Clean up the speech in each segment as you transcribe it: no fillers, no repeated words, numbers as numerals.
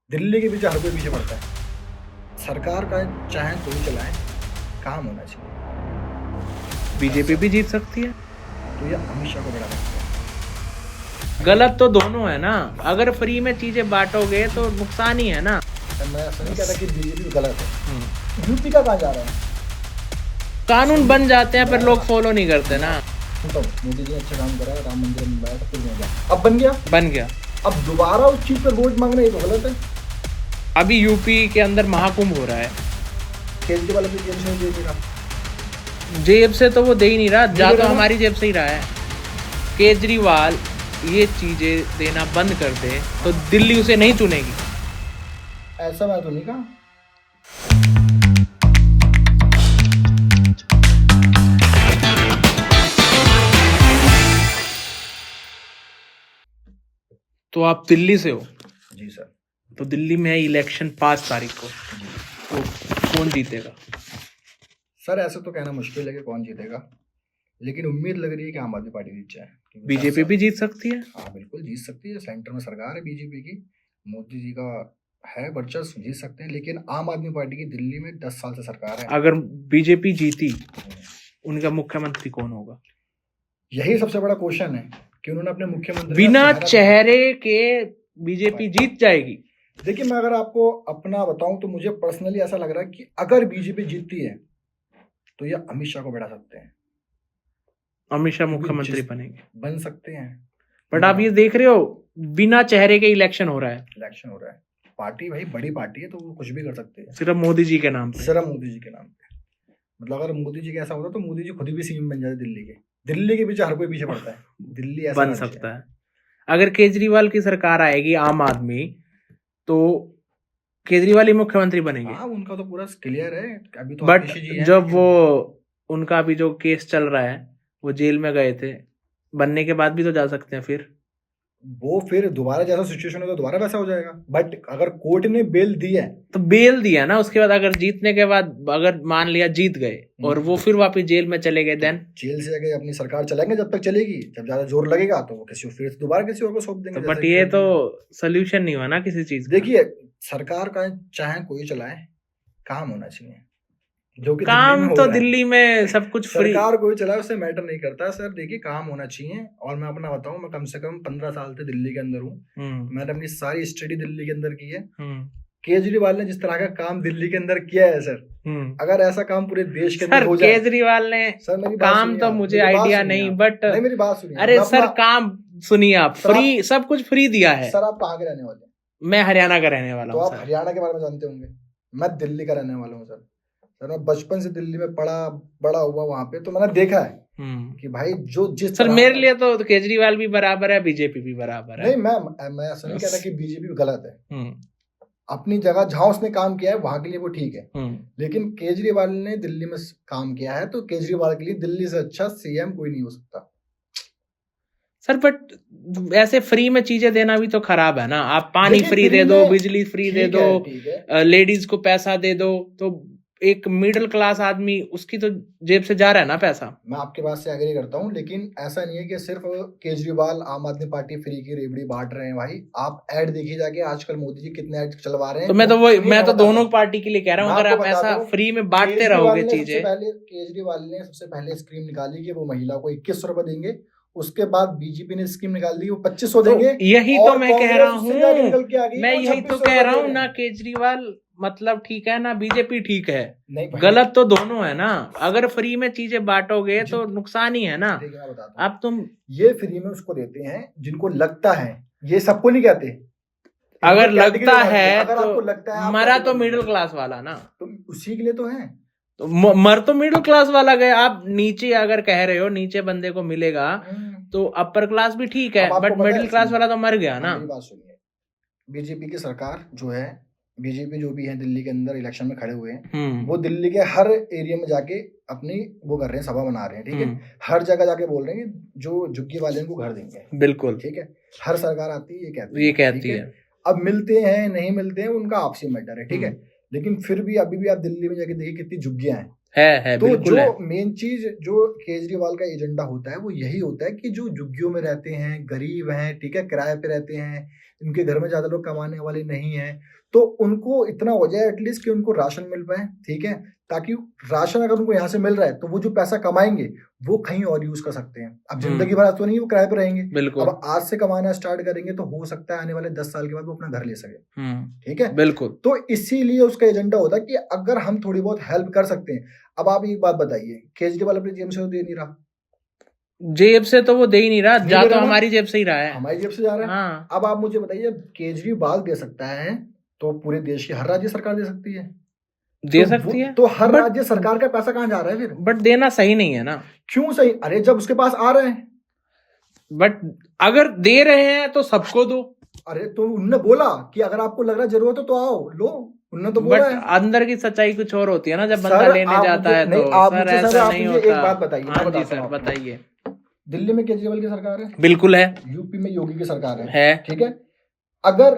दिल्ली के पीछे हर कोई पीछे पड़ता है। सरकार का चाहे कोई चलाए, काम होना चाहिए। बीजेपी भी जीत सकती है। तो ये अमित शाह को बढ़ा सकते हैं। गलत तो दोनों है ना, अगर फ्री में चीजें बांटोगे तो नुकसान ही है ना। मैं ऐसा नहीं कहता कि बीजेपी गलत है। यूपी का कहाँ जा रहा है? कानून बन जाते हैं पर लोग फॉलो नहीं करते ना। तो मोदी जी ने अच्छा काम करा, राम मंदिर बनवाया, सब कुछ हो गया, अब बन गया। बन गया। अब दोबारा उस चीज पर वोट मांगना ये तो गलत है। अभी यूपी के अंदर महाकुंभ हो रहा है, केजरीवाल अपनी जेब से नहीं दे नहीं रहा। जेब से तो वो दे ही नहीं रहा, जा दे तो रहा। हमारी जेब से ही रहा है। केजरीवाल ये चीजें देना बंद कर दे तो दिल्ली उसे नहीं चुनेगी। ऐसा मैं तो नहीं कहा। तो आप दिल्ली से हो, जी सर। तो दिल्ली में है इलेक्शन 5 तारीख को, तो कौन जीतेगा? सर ऐसे तो कहना मुश्किल है कि कौन जीतेगा, लेकिन उम्मीद लग रही है कि आम आदमी पार्टी जीत जाए। क्योंकि बीजेपी भी जीत सकती है। हाँ बिल्कुल जीत सकती है। सेंटर में सरकार है बीजेपी की, मोदी जी का है वर्चस्व, जीत सकते हैं। लेकिन आम आदमी पार्टी की दिल्ली में 10 साल से सरकार है। अगर बीजेपी जीती, उनका मुख्यमंत्री कौन होगा? यही सबसे बड़ा क्वेश्चन है कि उन्होंने अपने मुख्यमंत्री बिना का चेहरे के बीजेपी जीत जाएगी। देखिए, मैं अगर आपको अपना बताऊं तो मुझे पर्सनली ऐसा लग रहा है कि अगर बीजेपी जीतती है तो ये अमित शाह को बढ़ा सकते हैं। अमित शाह मुख्यमंत्री बनेंगे, बन सकते हैं। बट आप ये देख रहे हो बिना चेहरे के इलेक्शन हो रहा है। इलेक्शन हो रहा है, पार्टी भाई बड़ी पार्टी है तो वो कुछ भी कर सकते हैं, सिर्फ मोदी जी के नाम पे। सिर्फ मोदी जी के नाम पे। मतलब अगर मोदी जी का ऐसा होता तो मोदी जी खुद भी सीएम बन जाते दिल्ली के। दिल्ली के पीछे हर कोई पीछे पड़ता है। दिल्ली ऐसा बन सकता है। अगर केजरीवाल की सरकार आएगी आम आदमी, तो केजरीवाल ही मुख्यमंत्री बनेंगे। हाँ उनका तो पूरा क्लियर है। अभी तो बट आतिशी जी हैं, जब वो उनका अभी जो केस चल रहा है, वो जेल में गए थे, बनने के बाद भी तो जा सकते हैं। फिर वो फिर दोबारा जैसा सिचुएशन हो तो दोबारा वैसा हो जाएगा। बट अगर कोर्ट ने बेल दी है तो बेल दिया ना, उसके बाद अगर जीतने के बाद अगर मान लिया जीत गए और वो फिर वापस जेल में चले गए, देन जेल से जाके अपनी सरकार चलाएंगे जब तक चलेगी। जब ज्यादा जोर लगेगा तो वो किसी फिर दोबारा किसी और को सौंप देंगे। बट ये तो सोल्यूशन नहीं हुआ ना किसी चीज का। देखिए, सरकार का चाहे कोई चलाए, काम होना चाहिए। जो कि काम तो दिल्ली में सब कुछ फ्री। सरकार कोई चलाए उससे मैटर नहीं करता सर। देखिए, काम होना चाहिए। और मैं अपना बताऊं, मैं कम से कम 15 साल से दिल्ली के अंदर हूँ। मैंने अपनी सारी स्टडी दिल्ली के अंदर की है। केजरीवाल ने जिस तरह का काम दिल्ली के अंदर किया है सर, अगर ऐसा काम पूरे देश के अंदर हो जाए। केजरीवाल ने सर मेरी काम तो मुझे आइडिया नहीं, बट मेरी बात सुनिए। अरे सर काम सुनिए आप, फ्री सब कुछ फ्री दिया है। सर आप कहाँ के रहने वाले हैं? मैं हरियाणा का रहने वाला हूँ। तो आप हरियाणा के बारे में जानते होंगे। मैं दिल्ली का रहने वाला हूँ सर। सर मैं बचपन से दिल्ली में पढ़ा बड़ा हुआ वहां पे, तो मैंने देखा है कि भाई जो जिस सर मेरे लिए तो केजरीवाल भी बराबर है, बीजेपी भी बराबर है। नहीं, मैं ऐसा नहीं कहता कि बीजेपी गलत है। अपनी जगह जहां उसने काम किया है वहां के लिए वो ठीक है। लेकिन केजरीवाल ने दिल्ली में काम किया है, तो केजरीवाल के लिए दिल्ली से अच्छा सीएम कोई नहीं हो सकता सर। बट ऐसे फ्री में चीजें देना भी तो खराब है ना। आप पानी फ्री दे दो, बिजली फ्री दे दो, लेडीज को पैसा दे दो, तो एक मिडिल क्लास आदमी, उसकी तो जेब से जा रहा है ना पैसा। मैं आपके बात से एग्री करता हूँ, लेकिन ऐसा नहीं है कि सिर्फ केजरीवाल आम आदमी पार्टी फ्री की रेवड़ी बांट रहे हैं। भाई आप ऐड देखिए जाके, आजकल मोदी जी कितने ऐड चलवा रहे हैं। तो मैं तो दोनों पार्टी के लिए कह रहा हूँ, अगर आप ऐसा फ्री में बांटते रहोगे चीजें। केजरीवाल ने सबसे पहले स्कीम निकाली कि वो महिला को 2100 रुपए देंगे। उसके बाद बीजेपी ने स्कीम निकाल दी, वो 2500 देंगे। यही तो मैं कह रहा हूँ, मैं यही तो कह रहा हूँ ना। केजरीवाल मतलब ठीक है ना, बीजेपी ठीक है। गलत तो दोनों है ना। अगर फ्री में चीजें बांटोगे तो नुकसान ही है ना। अब तुम ये फ्री में उसको देते हैं जिनको लगता है, ये सबको नहीं कहते। अगर लगता है तो मरा तो मिडिल क्लास वाला ना, तो उसी के लिए तो है। तो मर तो मिडिल क्लास वाला गए। आप नीचे अगर कह रहे हो नीचे बंदे को मिलेगा, तो अपर क्लास भी ठीक है, बट मिडिल क्लास वाला तो मर गया ना। बात सुनिए, बीजेपी की सरकार जो है, बीजेपी जो भी है दिल्ली के अंदर इलेक्शन में खड़े हुए हैं, वो दिल्ली के हर एरिया में जाके अपनी वो कर रहे हैं, सभा बना रहे हैं। ठीक है, हर जगह जाके बोल रहे हैं जो झुग्गी वाले को घर देंगे। बिल्कुल ठीक है, हर सरकार आती है ये कहती है। अब मिलते हैं नहीं मिलते हैं उनका आपसी मैटर है। ठीक है, लेकिन फिर भी अभी भी आप दिल्ली में जाके देखिए कितनी झुग्गियां हैं। तो जो मेन चीज जो केजरीवाल का एजेंडा होता है वो यही होता है कि जो झुग्गियों में रहते हैं, गरीब हैं, ठीक है, किराए पे रहते हैं, इनके घर में ज्यादा लोग कमाने वाले नहीं है, तो उनको इतना हो जाए एटलीस्ट कि उनको राशन मिल पाए, ठीक है, ताकि राशन अगर उनको यहाँ से मिल रहा है तो वो जो पैसा कमाएंगे वो कहीं और यूज कर सकते हैं। अब जिंदगी भर तो नहीं वो किराए पे रहेंगे, बिल्कुल, अब आज से कमाना स्टार्ट करेंगे तो हो सकता है आने वाले 10 साल के बाद वो अपना घर ले सके, ठीक है, बिल्कुल। तो इसीलिए उसका एजेंडा होता है कि अगर हम थोड़ी बहुत हेल्प कर सकते हैं। अब आप एक बात बताइए, केजरीवाल अपनी जेब से तो दे नहीं रहा, जेब से तो वो दे ही नहीं रहा, नहीं जा दे तो रहा ना? हमारी जेब से ही रहा है, हमारी जेब से जा रहा है। हाँ। अब आप मुझे बताइए, केजरीवाल दे सकता है तो पूरे देश की हर राज्य सरकार दे सकती है, दे तो सकती है, तो हर बट राज्य सरकार का पैसा कहाँ जा रहा है फिर? बट देना सही नहीं है ना। क्यों सही? अरे जब उसके पास आ रहे हैं, बट अगर दे रहे हैं तो सबको दो। अरे तो उनने बोला कि अगर आपको लग रहा है जरूरत है तो आओ लो, उनने तो बोला बट है। अंदर की सच्चाई कुछ और होती है ना, जब बंदा सर लेने आप जाता मुझे है नहीं, तो आप सर मुझे सर ऐसा आप नहीं मुझे एक होता। बात बताइए, मैं हाँ जी बताता सर, हूँ आपको। बताइए। दिल्ली में केजरीवाल की सरकार है, बिल्कुल है, यूपी में योगी की सरकार है, है। ठीक है। अगर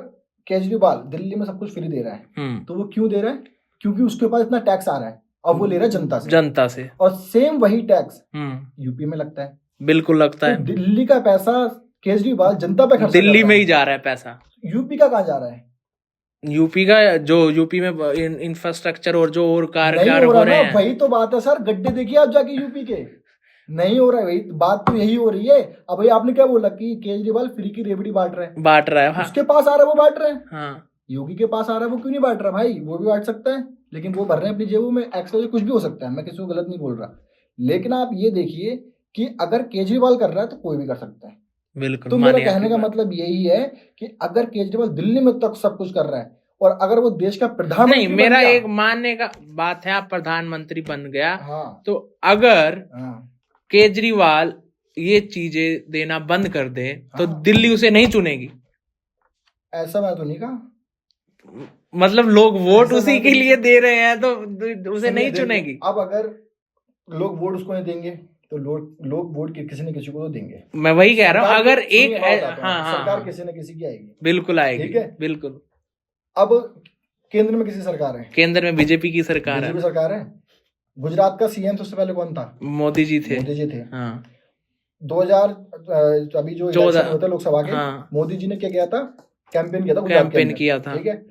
केजरीवाल दिल्ली में सब कुछ फ्री दे रहा है तो वो क्यों दे रहा है? क्योंकि उसके पास इतना टैक्स आ रहा है और वो ले रहा है जनता से, और सेम वही टैक्स यूपी में लगता है, बिल्कुल लगता तो है। दिल्ली का पैसा केजरीवाल जनता पे खर्च दिल्ली में ही जा रहा है पैसा, यूपी का कहाँ जा रहा है? यूपी का जो यूपी में इंफ्रास्ट्रक्चर और जो और कार्य नहीं हो रहा हो रहे ना, हैं, वही तो बात है सर, गड्ढे देखिए आप जाके यूपी के, नहीं हो रहा है, वही बात तो यही हो रही है। अब भाई आपने क्या बोला कि केजरीवाल फ्री की रेवड़ी बांट रहा है, हाँ। उसके पास आ रहा है वो बांट रहे हैं, हाँ। योगी के पास आ रहा है वो क्यों नहीं बांट रहा भाई? वो भी बांट सकता है, लेकिन वो भर रहे हैं अपनी जेबों में, एक्स्ट्रा कुछ भी हो सकता है, मैं किसी को गलत नहीं बोल रहा, लेकिन आप ये देखिए कि अगर केजरीवाल कर रहा है तो कोई भी कर सकता है। बिल्कुल, तो मेरा कहने का मतलब यही है कि अगर केजरीवाल दिल्ली में तक सब कुछ कर रहा है और अगर वो देश का प्रधानमंत्री नहीं, मेरा एक मानने का बात है, आप प्रधानमंत्री बन गया, हाँ, तो अगर हाँ, केजरीवाल ये चीजें देना बंद कर दे तो हाँ, दिल्ली उसे नहीं चुनेगी। ऐसा मैं तो नहीं कहा, मतलब लोग वोट ऐसा उसी मैं के तो लिए दे रहे हैं तो उसे सुनिए, नहीं देखिए, चुनेगी। अब अगर लोग वोट उसको नहीं देंगे तो लोग वोट किसी न किसी को तो देंगे। मैं वही कह रहा हूँ, सरकार अगर सुनिए, एक मैं बताता हूँ, हाँ सरकार हाँ किसी न किसी की आएगी, बिल्कुल आएगी, ठीक है, बिल्कुल। अब केंद्र में किसी सरकार है, केंद्र में बीजेपी की सरकार है, बीजेपी सरकार है। गुजरात का सीएम सबसे पहले कौन था? मोदी जी थे। मोदी जी थे। हाँ, 2000 अभी जो 14 इलेक्शन हुए थे लोकसभा के, हाँ, मोदी जी ने क्या किया था? कैंपेन किया था गुजरात के कैंपेन अंदर, किया था। ठीक है।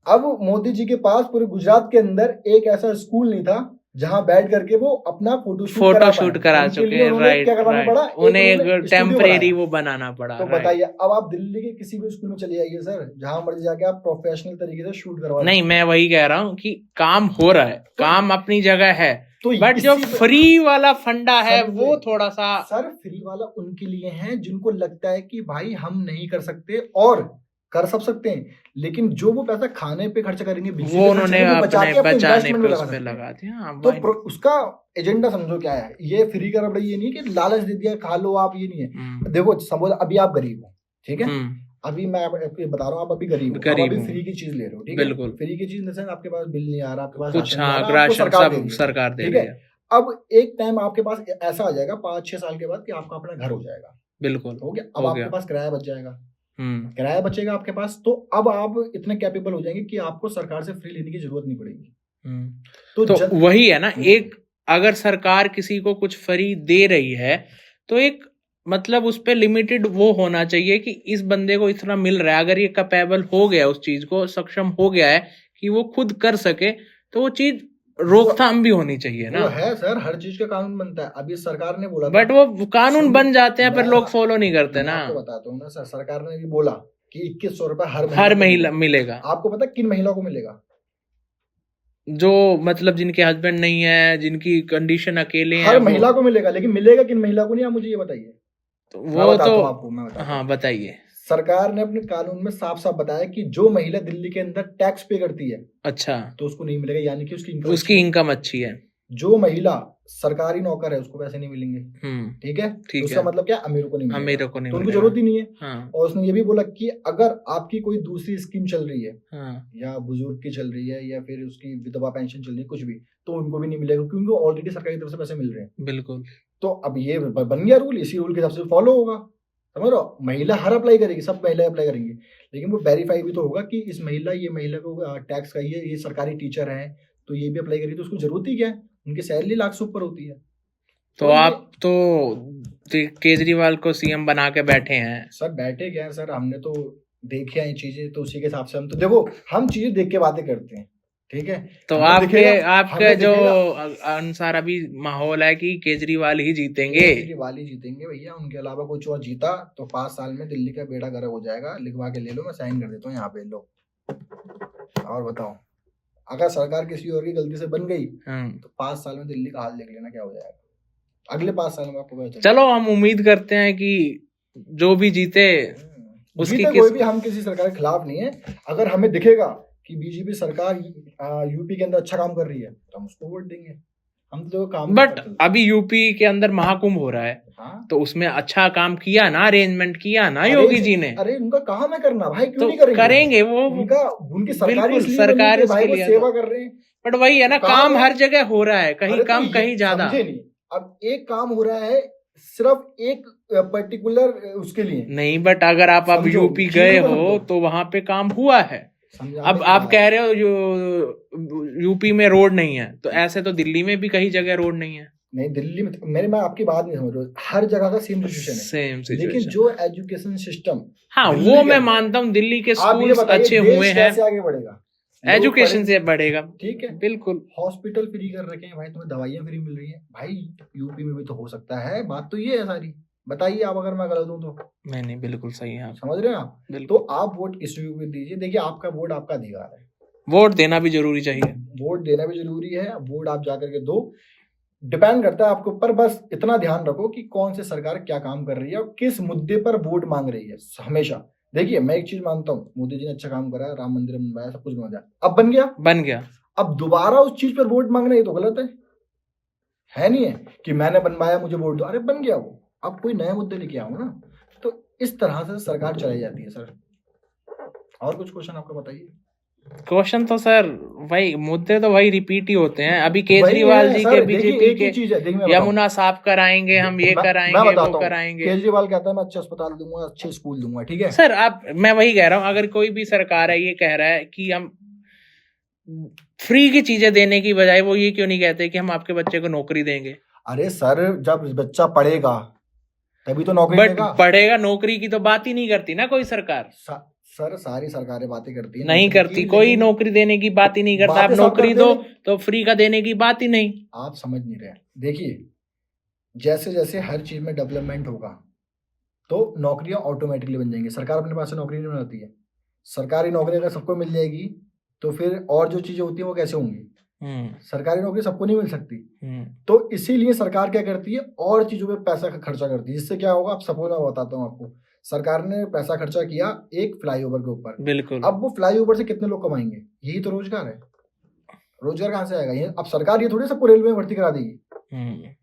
अब मोदी जी के पास पूरे गुजरात के अंदर एक ऐसा स्कूल नहीं था जहां बैठ करके वो अपना फोटोशूट करा चुके हैं, राइट, क्या करवाना पड़ा? उन्हें एक स्टूडियो टेम्परेरी बनाया। वो बनाना पड़ा। तो बताइए, अब आप दिल्ली के किसी भी स्कूल में चले जाइए सर, जहां मर्जी जाके आप प्रोफेशनल तरीके से शूट करवा नहीं, मैं वही कह रहा हूँ कि काम हो रहा है, काम अपनी जगह है, तो बट जो फ्री वाला फंडा है समझिए, वो थोड़ा सा सर फ्री वाला उनके लिए है जिनको लगता है कि भाई हम नहीं कर सकते और कर सब सकते हैं, लेकिन जो वो पैसा खाने पे खर्च करेंगे, वो उन्होंने अपने बचाने पे इन्वेस्टमेंट उस पे लगा दिया। तो उसका एजेंडा समझो क्या है। ये फ्री का रबड़ ये नहीं कि लालच दे दिया खा लो आप, ये नहीं है। देखो समझो अभी आप गरीब हो, ठीक है, अभी मैं आपको बता रहा हूँ, आप अभी गरीब हो, अभी फ्री की चीज ले रहे हो, ठीक है, बिल्कुल फ्री की चीज जैसे आपके पास बिल नहीं आ रहा, आपके पास कुछ, राशन सरकार दे रही है। अब एक टाइम आपके पास ऐसा आ जाएगा 5-6 साल के बाद कि आपका अपना घर हो जाएगा, बिल्कुल हो गया, अब आपके पास किराया बच जाएगा, किराया बचेगा आपके पास, तो अब आप इतने कैपेबल हो जाएंगे कि आपको सरकार से फ्री लेने की जरूरत नहीं पड़ेगी। तो वही है ना, एक अगर सरकार किसी को कुछ फ्री दे रही है तो एक मतलब उस पे लिमिटेड वो होना चाहिए कि इस बंदे को इतना मिल रहा है, अगर ये कैपेबल हो गया, उस चीज को सक्षम हो गया है कि वो खुद कर सके, तो वो चीज रोकथाम भी होनी चाहिए ना। वो है सर, हर चीज का कानून बनता है, अभी सरकार ने बोला, बट वो कानून बन जाते हैं पर लोग फॉलो नहीं करते ना। आपको बताता हूँ ना सर, सरकार ने भी बोला कि 2100 रुपए हर महिला मिलेगा। आपको पता किन महिला को मिलेगा? जो मतलब जिनके हस्बैंड नहीं है, जिनकी कंडीशन अकेले है, हर महिला को मिलेगा, लेकिन मिलेगा किन महिला को नहीं, आप मुझे ये बताइए। तो वो तो आपको मैं बताता हूँ, हाँ बताइए। सरकार ने अपने कानून में साफ साफ बताया कि जो महिला दिल्ली के अंदर टैक्स पे करती है, अच्छा, तो उसको नहीं मिलेगा, यानी कि उसकी इनकम अच्छी है। जो महिला सरकारी नौकर है उसको पैसे नहीं मिलेंगे, ठीक है, तो उसका मतलब क्या, अमीरों को नहीं मिलेगा, अमीरों को नहीं, तो उनको जरूरत ही नहीं है। हाँ। और उसने ये भी बोला कि अगर आपकी कोई दूसरी स्कीम चल रही है, हाँ। या बुजुर्ग की चल रही है, या फिर उसकी विधवा पेंशन चल रही है, कुछ भी, तो उनको भी नहीं मिलेगा, क्योंकि उनको ऑलरेडी सरकार की तरफ से पैसे मिल रहे हैं। बिल्कुल। तो अब ये बन गया रूल, इसी रूल के हिसाब से फॉलो होगा, समझ रहे हो? महिला हर अप्लाई करेगी, सब महिला अप्लाई करेंगी, लेकिन वो वेरीफाई भी तो होगा कि इस ये महिला को टैक्स का ये सरकारी टीचर है, तो ये भी अप्लाई करेगी, तो उसको जरूरत ही क्या है, उनकी सैलरी लाख से ऊपर होती है। तो आप तो केजरीवाल को सीएम बना के बैठे हैं। सर बैठे क्या है सर, हमने तो देखे हैं चीजें, तो उसी के हिसाब से हम तो देखो हम चीजें देख के बातें करते हैं, ठीक है। तो हमें आपके दिखेगा, आपके हमें जो दिखेगा अनुसार अभी माहौल है कि केजरीवाल ही जीतेंगे। केजरीवाल ही जीतेंगे भैया, उनके अलावा कुछ और जीता तो 5 साल में दिल्ली का बेड़ा गर्क हो जाएगा। लिखवा के ले लो, मैं साइन कर देता हूँ यहाँ पे, लो। और बताओ, अगर सरकार किसी और की गलती से बन गई तो 5 साल में दिल्ली का हाल देख लेना क्या हो जाएगा। अगले 5 साल में आपको पता चलेगा। चलो हम उम्मीद करते हैं कि जो भी जीते उसकी जीते कोई भी, हम किसी सरकार के खिलाफ नहीं है। अगर हमें दिखेगा कि बीजेपी सरकार यूपी के अंदर अच्छा काम कर रही है तो हम उसको वोट देंगे। हम तो काम बट अभी यूपी के अंदर महाकुंभ हो रहा है, हाँ? तो उसमें अच्छा काम किया ना, अरेंजमेंट किया ना योगी जी ने। अरे उनका काम है करना भाई, क्यों तो नहीं करेंगे वो उनका, उनकी सरकार बिल्कुल इसलिए सरकार बनी है, भाई इसके वो लिए सेवा कर रहे हैं। बट वही है ना, काम हर जगह हो रहा है, कहीं अरे कम तो कहीं ज्यादा। समझे नहीं, अब एक काम हो रहा है सिर्फ एक पर्टिकुलर उसके लिए नहीं, बट अगर आप अब समझो, यूपी चीजों गए को हो समझो। तो वहां पे काम हुआ है। समझाने अब की आप बात कह है। रहे हो जो यूपी में रोड नहीं है, तो ऐसे तो दिल्ली में भी कहीं जगह रोड नहीं है। नहीं, दिल्ली में मैं आपकी बात नहीं समझ रहा हूँ, हर जगह का सेम सिचुएशन है। सेम लेकिन सिचुएशन। जो एजुकेशन सिस्टम, हाँ दिल्ली वो के मैं अंदर, मानता हूँ, दिल्ली के आप ये स्कूल्स बताइए अच्छे देश हुए हैं, कैसे आगे बढ़ेगा? लोग एजुकेशन पढ़े- से बढ़ेगा। ठीक है, बिल्कुल। हॉस्पिटल फ्री कर रखे हैं भाई, तुम्हें दवाइयाँ फ्री मिल रही है भाई, यूपी में भी तो हो सकता है। बात तो ये है सारी, बताइए आप अगर मैं गलत हूँ तो। नहीं बिल्कुल सही है आप। समझ रहे हैं आप? बिल्कुल। तो आप वोट किसी को दीजिए, देखिए आपका वोट आपका अधिकार है, वोट देना भी जरूरी चाहिए। वोट देना भी जरूरी है, वोट आप जाकर के दो, डिपेंड करता है आपके ऊपर। बस इतना ध्यान रखो कि कौन सी सरकार क्या काम कर रही है और किस मुद्दे पर वोट मांग रही है। हमेशा देखिए, मैं एक चीज मानता हूँ, मोदी जी ने अच्छा काम करा है, राम मंदिर बनवाया, सब कुछ बनवाया, अब बन गया। अब दोबारा उस चीज पर वोट मांगना, ये तो गलत है नहीं है कि मैंने बनवाया मुझे वोट दो। अरे बन गया वो, अब कोई नए मुद्दे लेके आओ ना। तो इस तरह से सरकार चलाई जाती है सर। और कुछ क्वेश्चन आपका बताइए। क्वेश्चन तो सर वही मुद्दे तो वही रिपीट ही होते हैं। अभी केजरीवाल जी के बीजेपी के यमुना साफ कराएंगे, हम ये कराएंगे, वो कराएंगे। केजरीवाल कहता है मैं अच्छे अस्पताल दूंगा, अच्छे स्कूल दूंगा, ठीक है सर। आप, मैं वही कह रहा हूँ, अगर कोई भी सरकार है ये कह रहा है कि हम फ्री की चीजें देने की बजाय वो ये क्यों नहीं कहते कि हम आपके बच्चे को नौकरी देंगे? अरे सर, जब बच्चा पढ़ेगा तभी तो नौकरी देगा। पढ़ेगा, नौकरी की तो बात ही नहीं करती ना कोई सरकार। सर सारी सरकारें बातें करती है, नहीं करती, कोई नौकरी देने की बात ही नहीं करता। आप नौकरी दो तो फ्री का देने की बात ही नहीं। आप समझ नहीं रहे। देखिए, जैसे जैसे हर चीज में डेवलपमेंट होगा तो नौकरियां ऑटोमेटिकली बन जाएंगी। सरकार अपने पास से नौकरी नहीं बनाती है। सरकारी नौकरी अगर सबको मिल जाएगी तो फिर और जो चीजें होती है वो कैसे होंगी? सरकारी नौकरी सबको नहीं मिल सकती। तो इसीलिए सरकार क्या करती है, और चीजों पे पैसा खर्चा करती है, जिससे क्या होगा, आप सपोज मैं बताता हूँ आपको। सरकार ने पैसा खर्चा किया एक फ्लाईओवर के ऊपर, बिल्कुल। अब वो फ्लाईओवर से कितने लोग कमाएंगे? यही तो रोजगार है। रोजगार कहाँ से आएगा? अब सरकार ये थोड़ी सबको रेलवे में भर्ती करा देगी।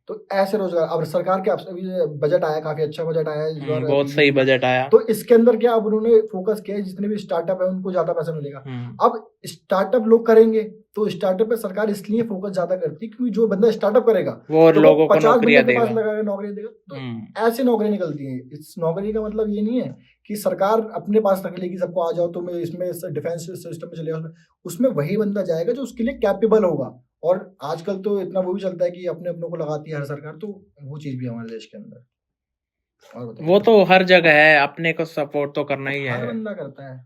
तो ऐसे रोजगार, अब सरकार के अभी बजट आया, काफी अच्छा बजट आया है, बहुत सही बजट आया। तो इसके अंदर क्या अब उन्होंने फोकस किया है, जितने भी स्टार्टअप है उनको ज्यादा पैसा मिलेगा। अब स्टार्टअप लोग करेंगे तो स्टार्टअप पे सरकार इसलिए फोकस ज्यादा करती है क्योंकि जो बंदा स्टार्टअप करेगा वो तो लोगों को नौकरियां देगा, नौकरी देगा। तो ऐसे नौकरी निकलती है। इस नौकरी का मतलब ये नहीं है कि सरकार अपने पास रख लेगी सबको, आ जाओ तो मैं इसमें डिफेंस सिस्टम में चले जाओ। उसमें वही बंदा जाएगा जो उसके लिए कैपेबल होगा। और आजकल तो इतना वो भी चलता है कि अपने अपनों को लगाती है हर सरकार, तो वो चीज भी हमारे देश के अंदर। और वो तो हर जगह है, अपने को सपोर्ट तो करना ही है, हर बंदा करता है।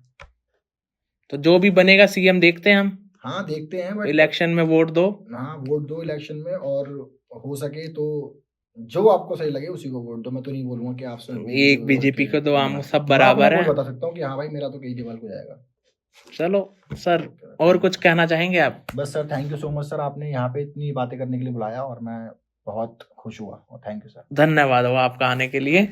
तो जो भी बनेगा सीएम देखते हैं हम। हाँ देखते हैं, इलेक्शन में वोट दो। हाँ वोट दो इलेक्शन में, और हो सके तो जो आपको सही लगे उसी को वोट दो। मैं तो नहीं बोलूंगा कि आप एक बीजेपी को दो, हम सब बराबर है। बता सकता हूँ कि हाँ भाई मेरा तो केजरीवाल को जाएगा। चलो सर, और कुछ कहना चाहेंगे आप? बस sir, thank you so much sir, आपने यहाँ पे इतनी बातें करने के लिए बुलाया और मैं बहुत खुश हुआ। और थैंक यू सर। धन्यवाद हो आपका आने के लिए।